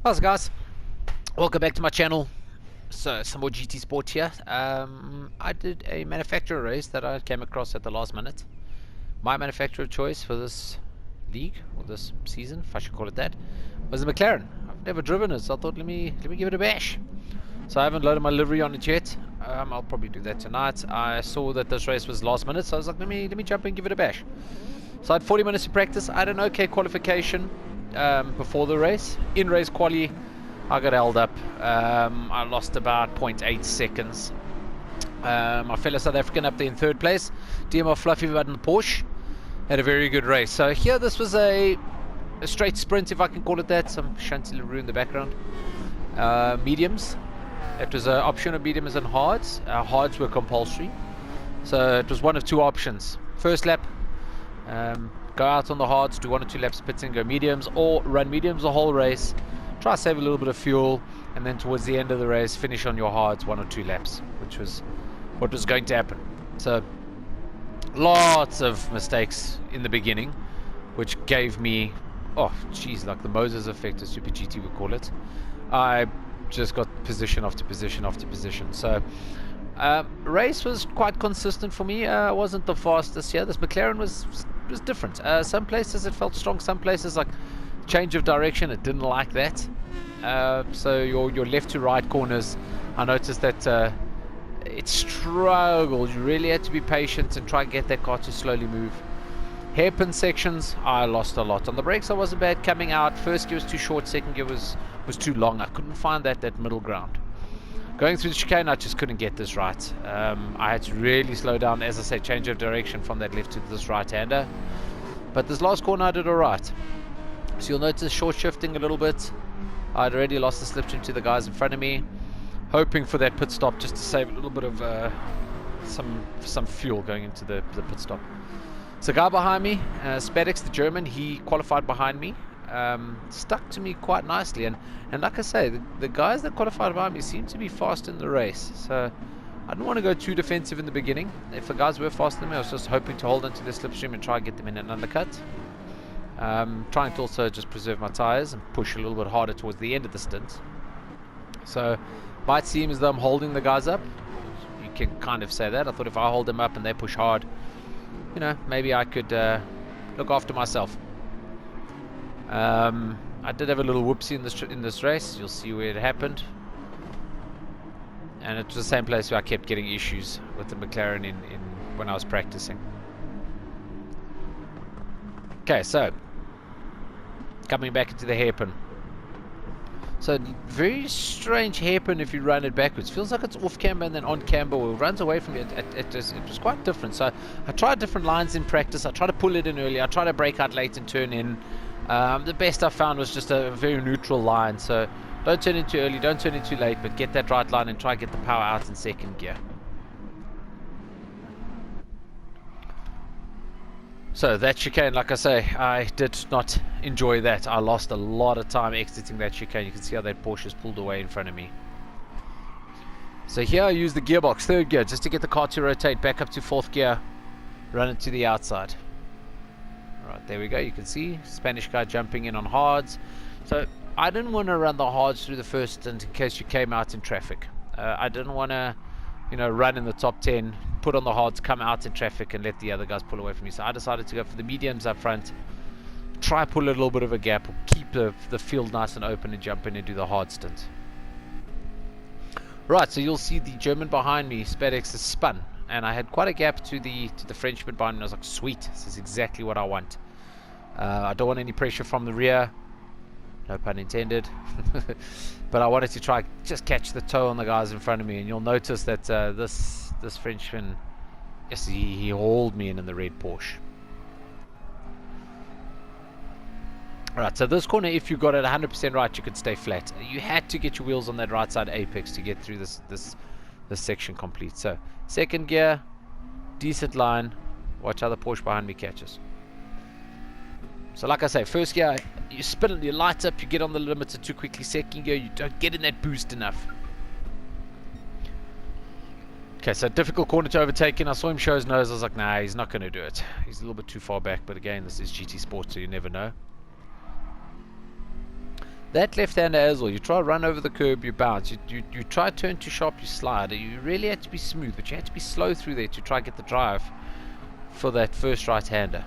How's it, guys? Welcome back to my channel. So, some more GT Sport here. I did a manufacturer race that I came across at the last minute. My manufacturer of choice for this league, or this season, if I should call it that, was the Mclaren. I've never driven it, so I thought let me give it a bash. So I haven't loaded my livery on it yet. I'll probably do that tonight. I saw that this race was last minute, so I was like, let me jump in and give it a bash. So I had 40 minutes to practice. I had an okay qualification before the race. In race quali, I got held up. I lost about 0.8 seconds. My fellow South African up there in third place, DMR Fluffy Bud in the Porsche, had a very good race. So here, this was a straight sprint, if I can call it that. Some Chantilly in the background. Mediums. It was an option of mediums and hards. Hards were compulsory. So it was one of two options. First lap, go out on the hards, do 1 or 2 laps pitting, go mediums, or run mediums the whole race. Try to save a little bit of fuel, and then towards the end of the race, finish on your hards 1 or 2 laps, which was what was going to happen. So lots of mistakes in the beginning, which gave me, oh geez, like the Moses effect, as Super GT would call it. I just got position after position after position. So race was quite consistent for me. Wasn't the fastest here. This McLaren was different. Some places it felt strong, some places like change of direction, it didn't like that. So your left to right corners, I noticed that it struggled. You really had to be patient and try and get that car to slowly move. Hairpin sections, I lost a lot. On the brakes I wasn't bad coming out. First gear was too short, second gear was too long. I couldn't find that middle ground. Going through the chicane, I just couldn't get this right. I had to really slow down, as I say, change of direction from that left to this right-hander. But this last corner I did alright. So you'll notice short shifting a little bit. I'd already lost the slipstream to the guys in front of me. Hoping for that pit stop just to save a little bit of some fuel going into the pit stop. So guy behind me, Spadex, the German, he qualified behind me. Stuck to me quite nicely, and like I say, the guys that qualified behind me seemed to be fast in the race, so I didn't want to go too defensive in the beginning. If the guys were faster than me, I was just hoping to hold onto the slipstream and try and get them in an undercut, trying to also just preserve my tires and push a little bit harder towards the end of the stint. So might seem as though I'm holding the guys up. You can kind of say that. I thought if I hold them up and they push hard, you know, maybe I could look after myself. I did have a little whoopsie in this race. You'll see where it happened, and it was the same place where I kept getting issues with the McLaren in when I was practicing. Okay, so coming back into the hairpin. So very strange hairpin if you run it backwards. Feels like it's off camber and then on camber, or runs away from it. It was quite different. So I tried different lines in practice. I tried to pull it in early. I tried to break out late and turn in. The best I found was just a very neutral line. So don't turn in too early, don't turn in too late, but get that right line and try to get the power out in second gear. So that chicane, like I say, I did not enjoy that. I lost a lot of time exiting that chicane. You can see how that Porsche's pulled away in front of me. So here I use the gearbox, third gear, just to get the car to rotate back up to fourth gear, run it to the outside. Right, there we go. You can see Spanish guy jumping in on hards. So I didn't want to run the hards through the first stint in case you came out in traffic. I didn't want to, you know, run in the top 10, put on the hards, come out in traffic and let the other guys pull away from me. So I decided to go for the mediums up front, try pull a little bit of a gap, keep the field nice and open and jump in and do the hard stint. Right, so you'll see the German behind me, Spadex, is spun, and I had quite a gap to the Frenchman behind me. I was like, sweet, this is exactly what I want. I don't want any pressure from the rear, no pun intended. But I wanted to try just catch the toe on the guys in front of me, and you'll notice that this Frenchman, yes, he hauled me in the red Porsche. Alright, so this corner, if you got it 100% right, you could stay flat. You had to get your wheels on that right side apex to get through this section complete. So second gear, decent line, watch how the Porsche behind me catches. So like I say, first gear, you spin it, you light up, you get on the limiter too quickly. Second gear, you don't get in that boost enough. Okay, so difficult corner to overtake, and I saw him show his nose. I was like, nah, he's not going to do it. He's a little bit too far back, but again, this is GT Sport, so you never know. That left-hander as well. You try to run over the curb, you bounce. You try to turn too sharp, you slide. You really had to be smooth, but you had to be slow through there to try to get the drive for that first right-hander.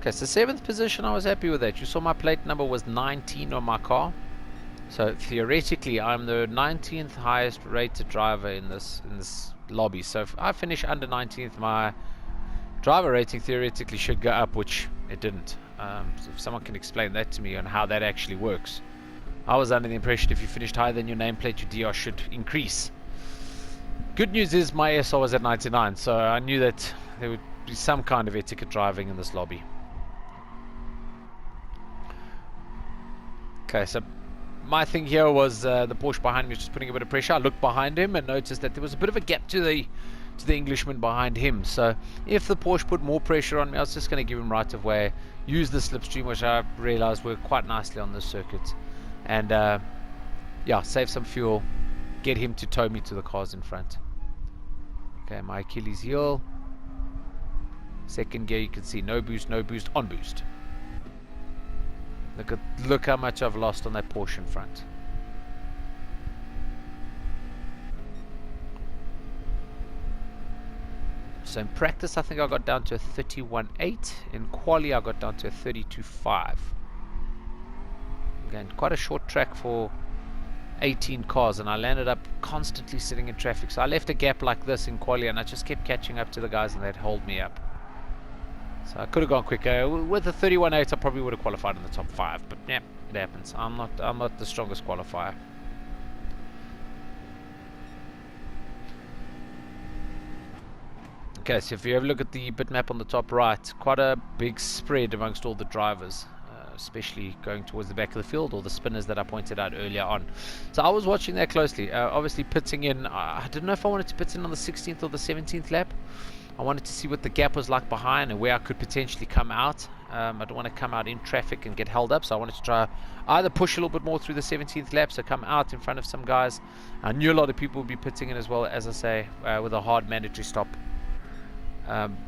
Okay, so 7th position, I was happy with that. You saw my plate number was 19 on my car. So theoretically, I'm the 19th highest rated driver in this lobby. So if I finish under 19th, my driver rating theoretically should go up, which it didn't. So if someone can explain that to me on how that actually works. I was under the impression if you finished higher than your nameplate, your DR should increase. Good news is my SR was at 99, so I knew that there would be some kind of etiquette driving in this lobby. Okay, so my thing here was the Porsche behind me was just putting a bit of pressure. I looked behind him and noticed that there was a bit of a gap to the Englishman behind him. So if the Porsche put more pressure on me, I was just going to give him right of way, use the slipstream, which I realized worked quite nicely on this circuit, and yeah, save some fuel, get him to tow me to the cars in front. Okay, my Achilles heel. Second gear, you can see no boost, on boost. Look how much I've lost on that Porsche in front. So in practice, I think I got down to a 31.8. In quali, I got down to a 32.5. Again, quite a short track for 18 cars, and I landed up constantly sitting in traffic. So I left a gap like this in quali, and I just kept catching up to the guys, and they'd hold me up. So I could have gone quicker. With a 31.8, I probably would have qualified in the top 5. But yeah, it happens. I'm not the strongest qualifier. Okay, so if you have a look at the bitmap on the top right, quite a big spread amongst all the drivers, especially going towards the back of the field, or the spinners that I pointed out earlier on. So I was watching that closely. Obviously pitting in, I didn't know if I wanted to pit in on the 16th or the 17th lap. I wanted to see what the gap was like behind and where I could potentially come out. I don't want to come out in traffic and get held up, so I wanted to try either push a little bit more through the 17th lap, so come out in front of some guys. I knew a lot of people would be pitting in as well, as I say, with a hard mandatory stop.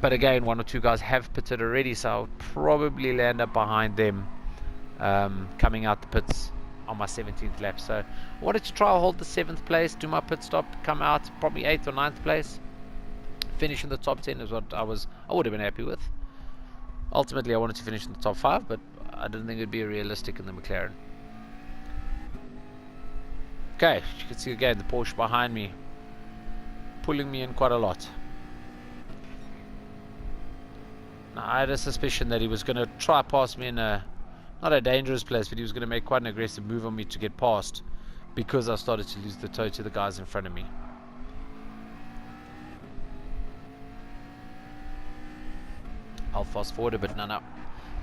But again, 1 or 2 guys have pitted already, so I'll probably land up behind them coming out the pits on my 17th lap. So I wanted to try to hold the 7th place, do my pit stop, come out probably 8th or 9th place. Finish in the top 10 is what I would have been happy with. Ultimately, I wanted to finish in the top 5, but I didn't think it would be realistic in the McLaren. Okay, you can see again the Porsche behind me pulling me in quite a lot. Now, I had a suspicion that he was going to try past me in not a dangerous place, but he was going to make quite an aggressive move on me to get past, because I started to lose the tow to the guys in front of me. I'll fast forward a bit now,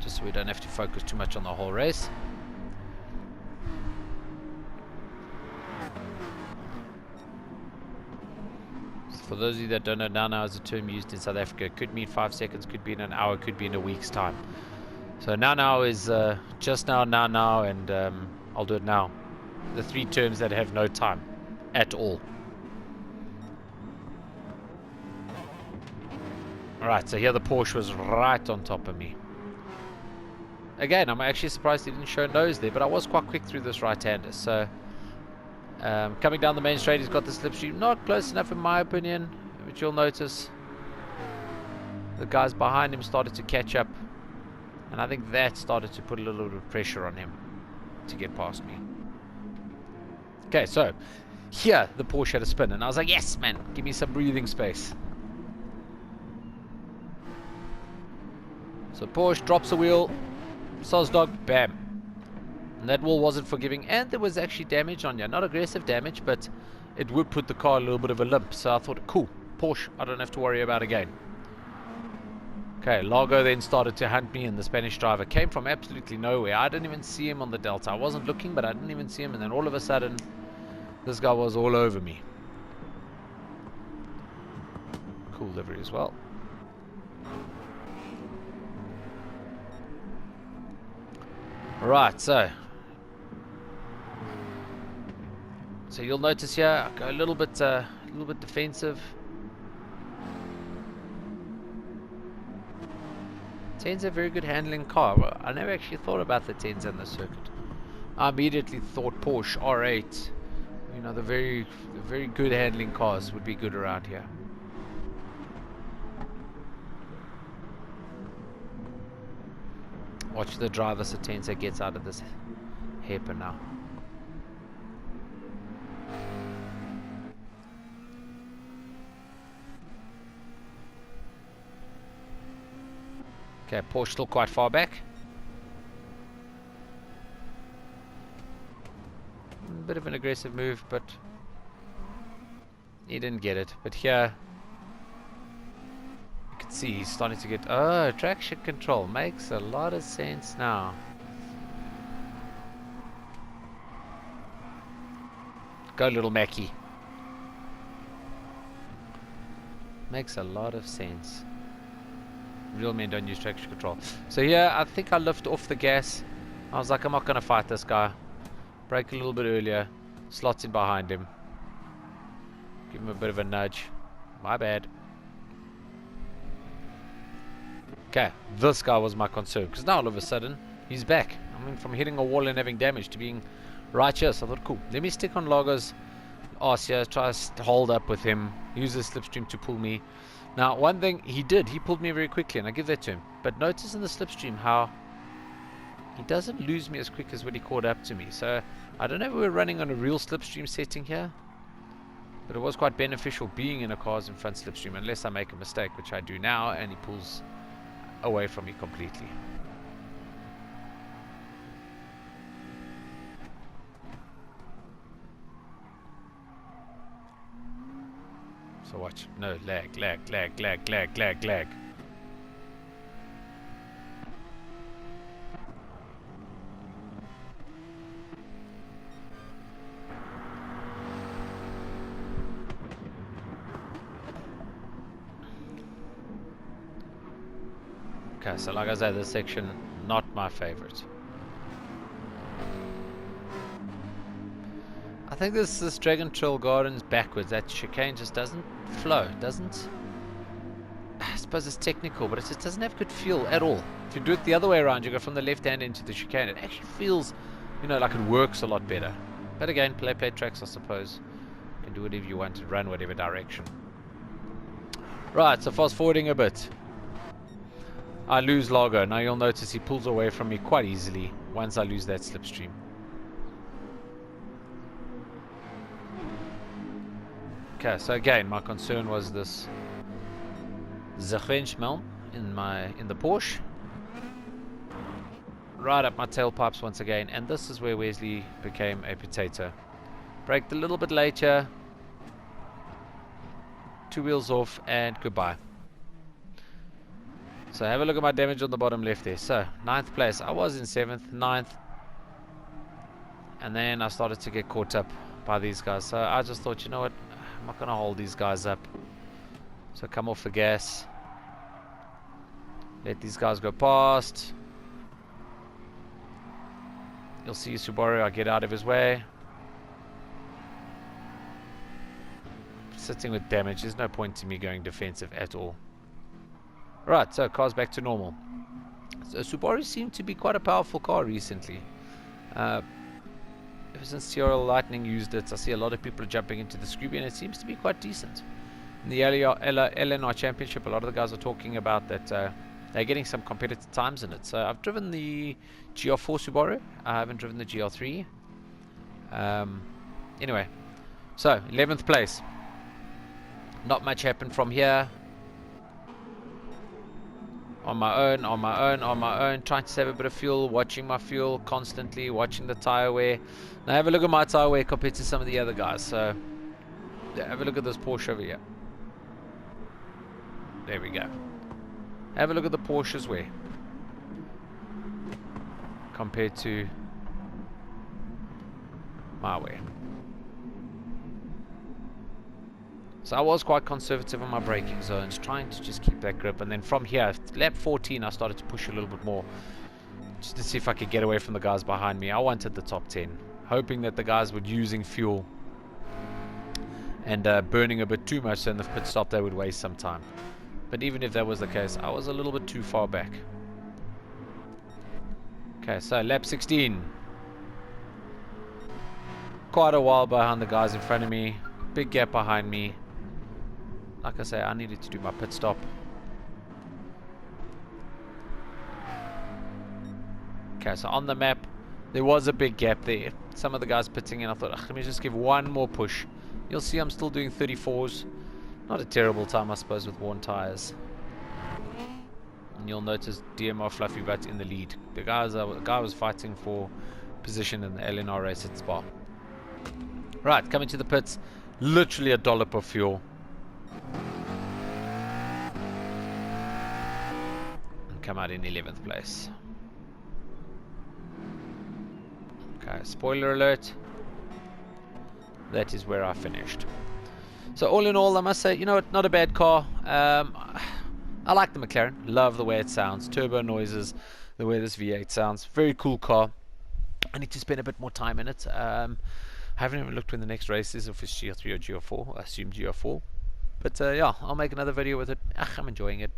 just so we don't have to focus too much on the whole race. So for those of you that don't know, now is a term used in South Africa. It could mean 5 seconds, could be in an hour, could be in a week's time. So now is just now, and I'll do it now. The 3 terms that have no time at all. Alright, so here the Porsche was right on top of me. Again, I'm actually surprised he didn't show nose there, but I was quite quick through this right-hander. So, coming down the main straight, he's got the slipstream. Not close enough in my opinion, which you'll notice. The guys behind him started to catch up. And I think that started to put a little bit of pressure on him to get past me. Okay, so, here the Porsche had a spin. And I was like, yes, man, give me some breathing space. So Porsche drops a wheel, Sozdog, bam. And that wall wasn't forgiving, and there was actually damage on you. Not aggressive damage, but it would put the car a little bit of a limp. So I thought, cool, Porsche, I don't have to worry about again. Okay, Largo then started to hunt me, and the Spanish driver came from absolutely nowhere. I didn't even see him on the Delta. I wasn't looking, but I didn't even see him, and then all of a sudden, this guy was all over me. Cool livery as well. Right, so you'll notice here I go a little bit defensive. 10's a very good handling car. Well, I never actually thought about the 10s on the circuit. I immediately thought Porsche R8. You know, the very good handling cars would be good around here. Watch the driver Satenza gets out of this hairpin now. Okay, Porsche still quite far back. A bit of an aggressive move, but he didn't get it. But here, you can see he's starting to get... Oh, traction control makes a lot of sense now. Go, little Mackie. Makes a lot of sense. Real men don't use traction control. So here, I think I lift off the gas. I was like, I'm not going to fight this guy. Brake a little bit earlier. Slots in behind him. Give him a bit of a nudge. My bad. Okay, this guy was my concern. Because now all of a sudden, he's back. I mean, from hitting a wall and having damage to being righteous. I thought, cool. Let me stick on Logos. Arcia, try to hold up with him. Use the slipstream to pull me. Now, one thing he did, he pulled me very quickly, and I give that to him. But notice in the slipstream how he doesn't lose me as quick as when he caught up to me. So, I don't know if we're running on a real slipstream setting here. But it was quite beneficial being in a car's in front slipstream, unless I make a mistake, which I do now, and he pulls away from me completely. So watch. No, lag. Okay, so like I said, this section, not my favorite. I think this Dragon Trail Gardens backwards. That chicane just doesn't flow. I suppose it's technical, but it just doesn't have good feel at all. If you do it the other way around, you go from the left hand into the chicane, it actually feels, you know, like it works a lot better. But again, play tracks, I suppose. You can do whatever you want and run whatever direction. Right, so fast forwarding a bit. I lose Largo. Now you'll notice he pulls away from me quite easily once I lose that slipstream. Okay, so again, my concern was this Zerwenschmelm in the Porsche. Right up my tailpipes once again, and this is where Wesley became a potato. Braked a little bit later. 2 wheels off, and goodbye. So have a look at my damage on the bottom left there. So 9th place. I was in 7th, 9th, and then I started to get caught up by these guys. So I just thought, you know what, I'm not going to hold these guys up. So come off the gas. Let these guys go past. You'll see Subaru, I get out of his way. Sitting with damage, there's no point in me going defensive at all. Right, so car's back to normal. So Subaru seemed to be quite a powerful car recently. Ever since TRL Lightning used it, I see a lot of people jumping into the Scooby, and it seems to be quite decent. In the LNR Championship, a lot of the guys are talking about that they're getting some competitive times in it. So I've driven the GR4 Subaru. I haven't driven the GR3. Anyway, so 11th place. Not much happened from here. On my own, trying to save a bit of fuel, watching my fuel constantly, watching the tire wear. Now have a look at my tire wear compared to some of the other guys. So yeah, have a look at this Porsche over here. There we go. Have a look at the Porsche's wear compared to my wear. So I was quite conservative on my braking zones, trying to just keep that grip. And then from here, lap 14, I started to push a little bit more, just to see if I could get away from the guys behind me. I wanted the top 10, hoping that the guys were using fuel and burning a bit too much, so in the pit stop they would waste some time. But even if that was the case, I was a little bit too far back. Okay, so lap 16. Quite a while behind the guys in front of me. Big gap behind me. Like I say, I needed to do my pit stop. Okay, so on the map, there was a big gap there. Some of the guys pitting in, I thought, let me just give one more push. You'll see I'm still doing 34s. Not a terrible time, I suppose, with worn tires. And you'll notice DMR Fluffy Butt in the lead. The guy was fighting for position in the LNR race at Spa. Right, coming to the pits. Literally a dollop of fuel. And come out in 11th place. Okay, spoiler alert. That is where I finished. So all in all, I must say, you know what, not a bad car. I like the McLaren. Love the way it sounds. Turbo noises, the way this V8 sounds. Very cool car. I need to spend a bit more time in it. I haven't even looked when the next race is, if it's GR3 or GR4. I assume GR4. But yeah, I'll make another video with it. I'm enjoying it.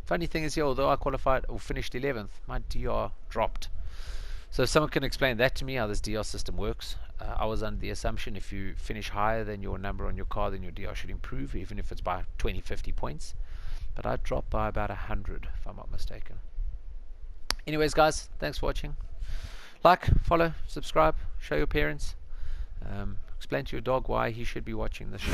Funny thing is here, although I qualified or finished 11th, my DR dropped. So if someone can explain that to me, how this DR system works. I was under the assumption if you finish higher than your number on your car, then your DR should improve, even if it's by 20, 50 points. But I dropped by about 100, if I'm not mistaken. Anyways, guys, thanks for watching. Like, follow, subscribe, show your parents. Explain to your dog why he should be watching this show.